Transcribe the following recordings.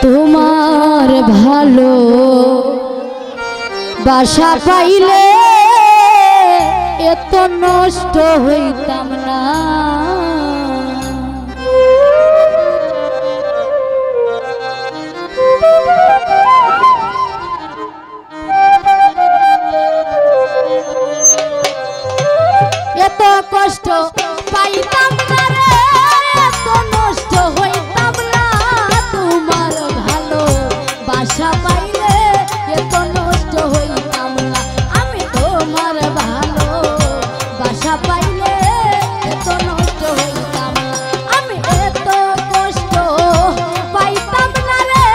তোমার ভালো বাসা পাইলে এত নষ্ট হইতাম না। এত কষ্ট পাইতাম না রে, এত নষ্ট হইতাম না। তোমার ভালো বাসা পাইলে এত নষ্ট হইতাম না। আমি তোমার ভালো বাসা পাইলে এত নষ্ট হইতাম না। আমি এত কষ্ট পাইতাম না রে,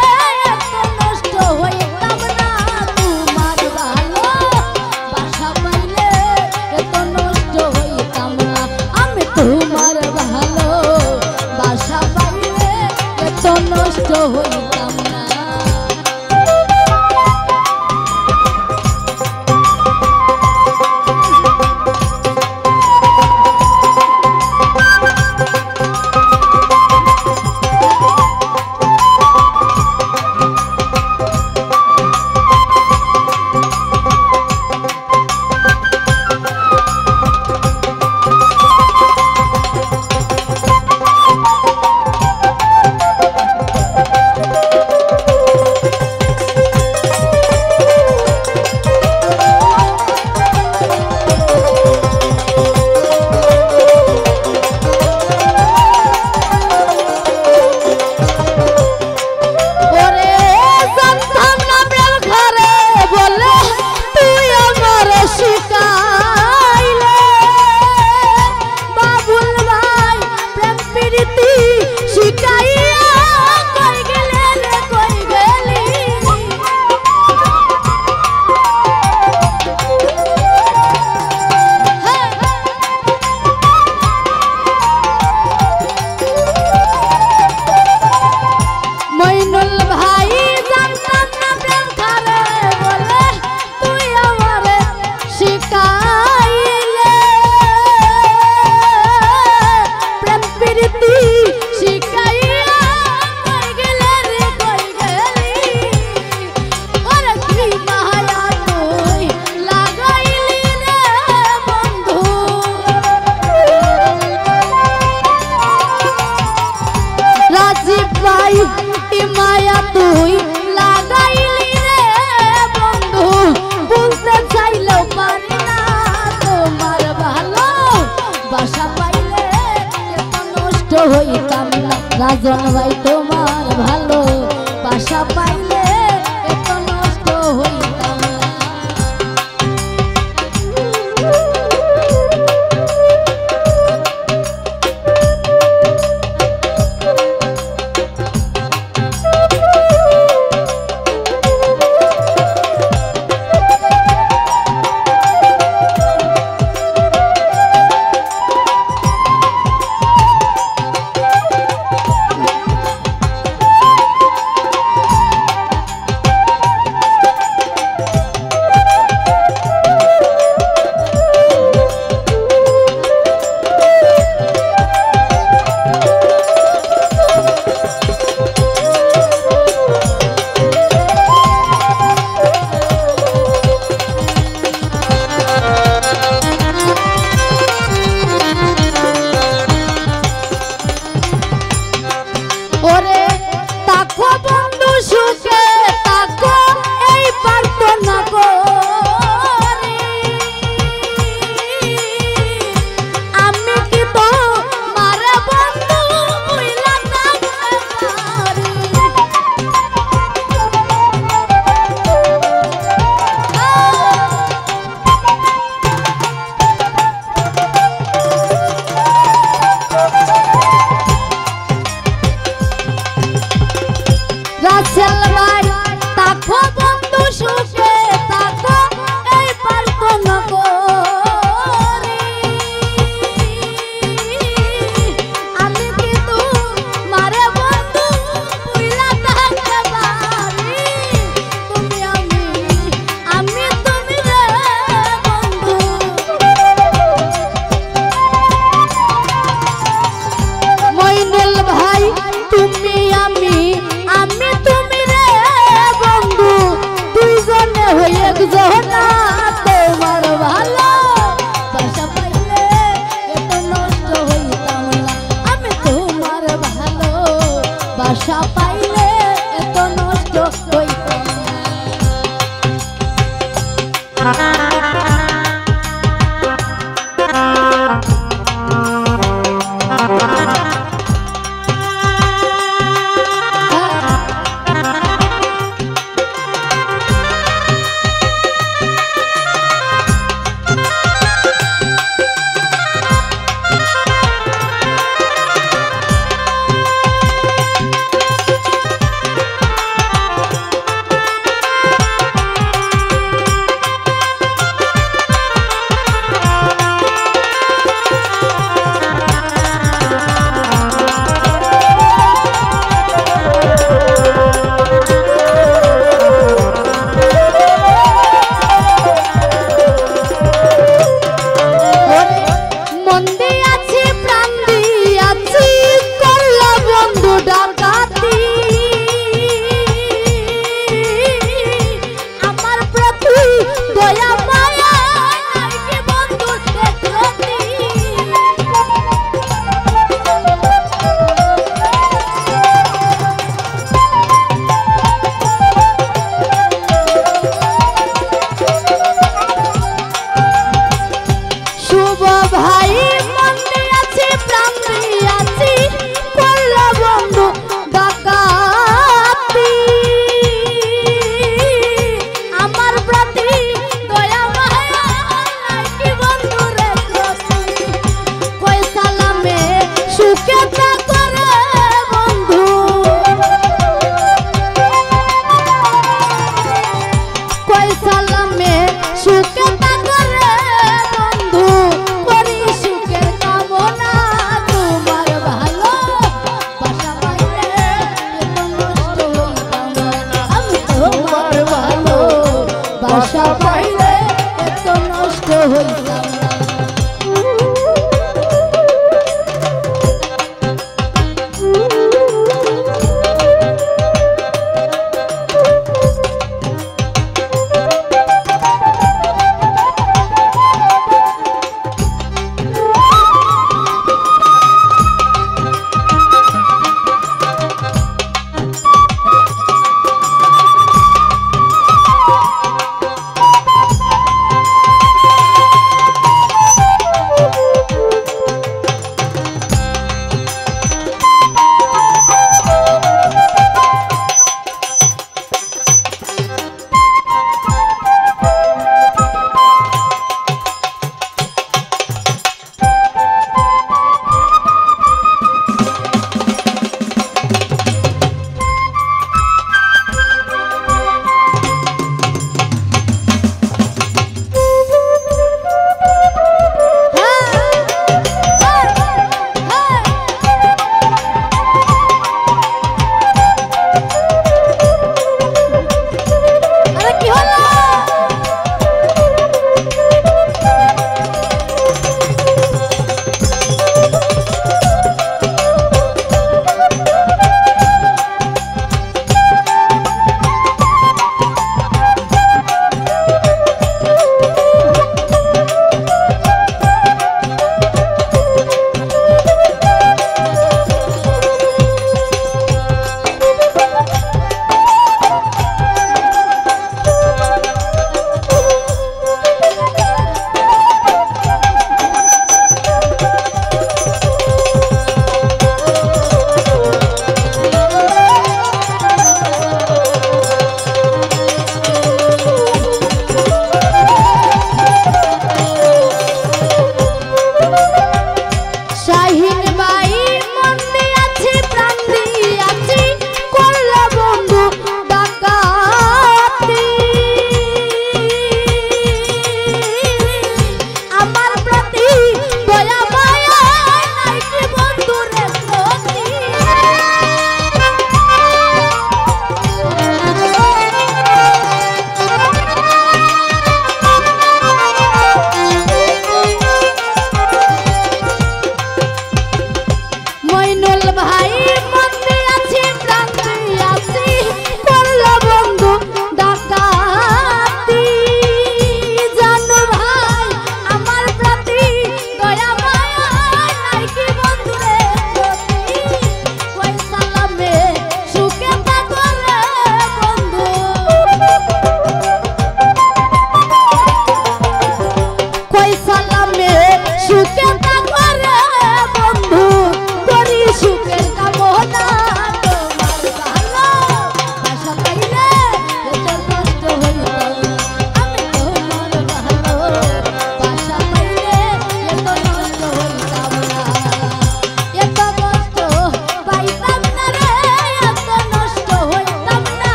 এত নষ্ট হইতাম না। তোমার ভালো বাসা পাইলে এত নষ্ট হইতাম না। আমি তোমার ভালো বাসা পাইলে এত নষ্ট হইতাম না। মায়া তুই লাগাইলি রে বন্ধু, বলতে চাইলেও পারি না। তোমার ভালো বাসা পাইলে এত নষ্ট হইতাম না। রাজন ভাই তোমার ভালো বাসা পাইলে এত নষ্ট হইতাম না। ওরে তাকো বন্ধু সুখে তাকো, এই প্রার্থনা করি। আমি কি তো মারে বন্ধু ভুইলা থাকতে পারি? রাসেল ভাই তাকো বন্ধু সুখে তাকো, এই প্রার্থনা করি। আমি কিন্তু মারে বন্ধু ভুইলা থাকতে পারি। তুমি আমি তুমি রে বন্ধু। মইনুল ভাই তুমি আমি তুমি পাইলে এত নষ্ট হইতাম না। Pasha